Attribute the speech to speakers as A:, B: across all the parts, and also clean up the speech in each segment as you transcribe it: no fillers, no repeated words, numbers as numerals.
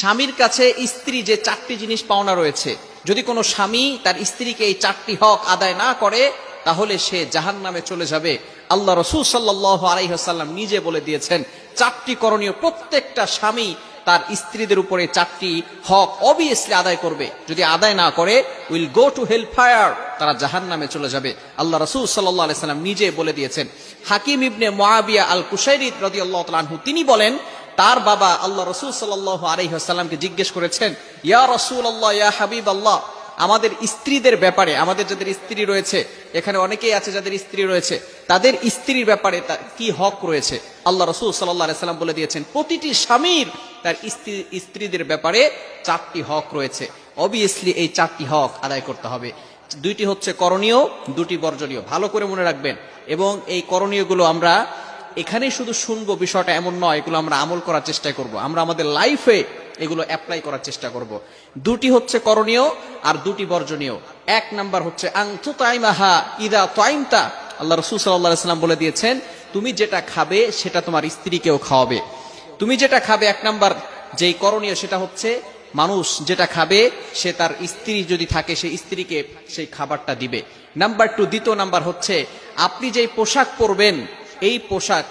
A: স্বামীর কাছে স্ত্রী যে 4টি জিনিস পাওনা রয়েছে, যদি কোনো স্বামী তার স্ত্রীকে এই 4টি হক আদায় না করে তাহলে সে জাহান্নামে চলে যাবে। আল্লাহ রাসূল সাল্লাল্লাহু আলাইহি ওয়াসাল্লাম নিজে বলে দিয়েছেন 4টি করণীয় প্রত্যেকটা স্বামী তার স্ত্রীদের উপরে 4টি হক অবভিয়াসলি আদায় করবে। যদি আদায় না করে will go to hell fire, তারা জাহান্নামে চলে যাবে। আল্লাহ রাসূল সাল্লাল্লাহু আলাইহি ওয়াসাল্লাম নিজে বলে দিয়েছেন। হাকিম ইবনে মুআবিয়া আল কুশাইরি রাদিয়াল্লাহু তাআলা আনহু তিনি বলেন, তার বাবা আল্লাহ রাসূল সাল্লাল্লাহু আলাইহি ওয়াসাল্লামকে জিজ্ঞেস করেছেন, ইয়া রাসূলুল্লাহ, ইয়া হাবিবাল্লাহ, আমাদের স্ত্রীদের ব্যাপারে, আমাদের যাদের স্ত্রী রয়েছে, এখানে অনেকেই আছে যাদের স্ত্রী রয়েছে, তাদের স্ত্রীর ব্যাপারে কি হক রয়েছে। আল্লাহ রাসূল সাল্লাল্লাহু আলাইহি ওয়াসাল্লাম বলে দিয়েছেন, প্রতিটি স্বামীর তার স্ত্রীদের ব্যাপারে 4টি হক রয়েছে। অবভিয়াসলি এই 4টি হক আদায় করতে হবে। 2টি হচ্ছে করণীয়, 2টি বর্জনীয়। ভালো করে মনে রাখবেন। এবং এই করণীয়গুলো আমরা এখানে শুধু শুনবো বিষয়টা এমন নয়, এগুলো আমরা আমল করার চেষ্টা করব, আমরা আমাদের লাইফে এগুলো অ্যাপ্লাই করার চেষ্টা করব। 2টি হচ্ছে করণীয় আর 2টি বর্জনীয়। 1 নাম্বার হচ্ছে আনতুতাইমাহা ইদা তাইমতা। আল্লাহ রাসূল সাল্লাল্লাহু আলাইহি ওয়াসাল্লাম বলে দিয়েছেন, তুমি যেটা খাবে সেটা তোমার স্ত্রীকেও খাওয়াবে। তুমি যেটা খাবে 1 নাম্বার যেই করণীয় সেটা হচ্ছে মানুষ যেটা খাবে সে তার স্ত্রী যদি থাকে সেই স্ত্রীকে সেই খাবারটা দিবে। নাম্বার 2, দ্বিতীয় নাম্বার হচ্ছে আপনি যেই পোশাক পরবেন এই পোশাক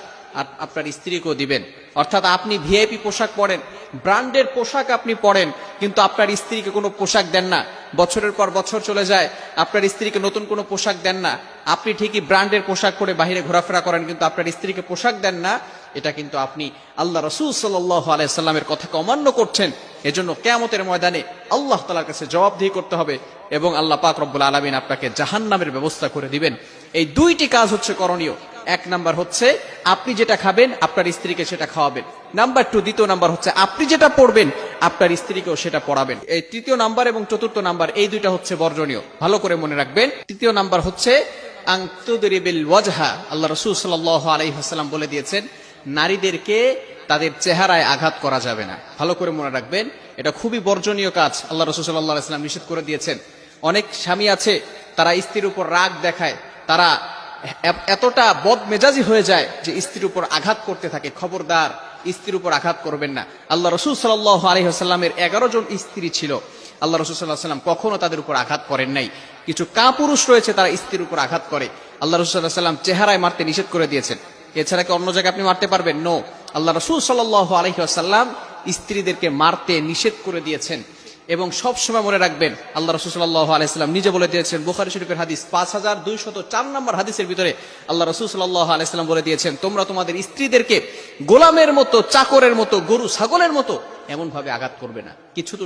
A: আপনার স্ত্রীকেও দিবেন। অর্থাৎ আপনি ভিআইপি পোশাক পরেন, ব্র্যান্ডের পোশাক আপনি পরেন, কিন্তু আপনার স্ত্রীকে কোনো পোশাক দেন না, বছরের পর বছর চলে যায়, আপনার স্ত্রীকে নতুন কোনো পোশাক দেন না। আপনি ঠিকই ব্র্যান্ডের পোশাক পরে বাইরে ঘোরাফেরা করেন, কিন্তু আপনার স্ত্রীকে পোশাক দেন না। এটা কিন্তু আপনি আল্লাহ রাসূল সাল্লাল্লাহু আলাইহি ওয়াসাল্লামের কথাকে অমান্য করছেন। এজন্য কিয়ামতের ময়দানে আল্লাহ তাআলার কাছে জবাবদিহি করতে হবে এবং আল্লাহ পাক রব্বুল আলামিন আপনাকে জাহান্নামের ব্যবস্থা করে দিবেন। এই 2টি কাজ হচ্ছে করণীয়। 1 নাম্বার হচ্ছে আপনি যেটা খাবেন আপনার স্ত্রীকে সেটা খাওয়াবেন। নাম্বার 2, দ্বিতীয় নাম্বার হচ্ছে আপনি যেটা পড়বেন আপনার স্ত্রীকেও সেটা পড়াবেন। এই 3য় নাম্বার এবং 4র্থ নাম্বার এই 2টা হচ্ছে বর্জনীয়। ভালো করে মনে রাখবেন। 3য় নাম্বার হচ্ছে আনতুদরিবিল ওয়াজহা। আল্লাহ রাসূল সাল্লাল্লাহু আলাইহি ওয়াসাল্লাম বলে দিয়েছেন, নারীদেরকে তাদের চেহারায় আঘাত করা যাবে না। ভালো করে মনে রাখবেন, এটা খুবই বর্জনীয় কাজ। আল্লাহ রাসূল সাল্লাল্লাহু আলাইহি ওয়াসাল্লাম নিষেধ করে দিয়েছেন। অনেক স্বামী আছে তারা স্ত্রীর উপর রাগ দেখায়, তারা এতটা বদমেজাজি হয়ে যায় যে স্ত্রীর উপর আঘাত করতে থাকে। খবরদার, স্ত্রীর উপর আঘাত করবেন না। আল্লাহ রাসূল সাল্লাল্লাহু আলাইহি ওয়াসাল্লামের 11 জন স্ত্রী ছিল। আল্লাহ রাসূল সাল্লাল্লাহু আলাইহি ওয়াসাল্লাম কখনো তাদের উপর আঘাত করেন নাই। কিছু কাপুরুষ রয়েছে তারা স্ত্রীর উপর আঘাত করে। আল্লাহ রাসূল সাল্লাল্লাহু আলাইহি ওয়াসাল্লাম চেহারায় মারতে নিষেধ করে দিয়েছেন। এছাড়া কি অন্য জায়গায় আপনি মারতে পারবেন? নো। আল্লাহ রাসূল সাল্লাল্লাহু আলাইহি ওয়াসাল্লাম স্ত্রীদেরকে মারতে নিষেধ করে দিয়েছেন। এবং সব সময় মনে রাখবেন, আল্লাহ রাসূল সাল্লাল্লাহু আলাইহি ওয়াসাল্লাম নিজে বলে দিয়েছেন, বুখারী শরীফের হাদিস 5204 নম্বর হাদিসের ভিতরে আল্লাহ রাসূল সাল্লাল্লাহু আলাইহি ওয়াসাল্লাম বলে দিয়েছেন, তোমরা তোমাদের স্ত্রীদেরকে গোলামের মতো, চাকরের মতো, গরু ছাগলের মতো এমন ভাবে আঘাত করবে না। কিছু তো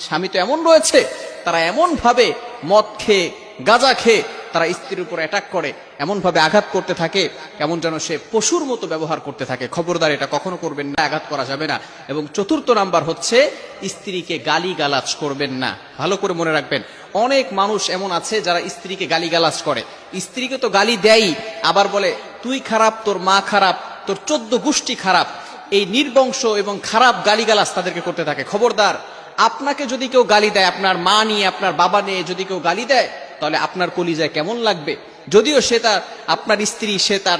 A: স্বামী তো এমন রয়েছে তারা এমন ভাবে মদ খেয়ে, গাঁজা খেয়ে তারা স্ত্রীর উপর অ্যাটাক করে, এমন ভাবে আঘাত করতে থাকে এমন যেন সে পশুর মতো ব্যবহার করতে থাকে। খবরদার, এটা কখনো করবেন না, আঘাত করা যাবে না। এবং 4র্থ নাম্বার হচ্ছে স্ত্রীকে গালিগালাজ করবেন না। ভালো করে মনে রাখবেন, অনেক মানুষ এমন আছে যারা স্ত্রীকে গালিগালাজ করে। স্ত্রীকে তো গালি দেয়ই, আবার বলে তুই খারাপ, তোর মা খারাপ, তোর 14 গোষ্ঠী খারাপ। এই নির্বংশ এবং খারাপ গালিগালাজ তাদেরকে করতে থাকে। খবরদার, আপনাকে যদি কেউ গালি দেয়, আপনার মা নিয়ে, আপনার বাবা নিয়ে যদি কেউ গালি দেয়, তাহলে আপনার কলিজায় কেমন লাগবে? যদিও সে তার, আপনার স্ত্রী, সে তার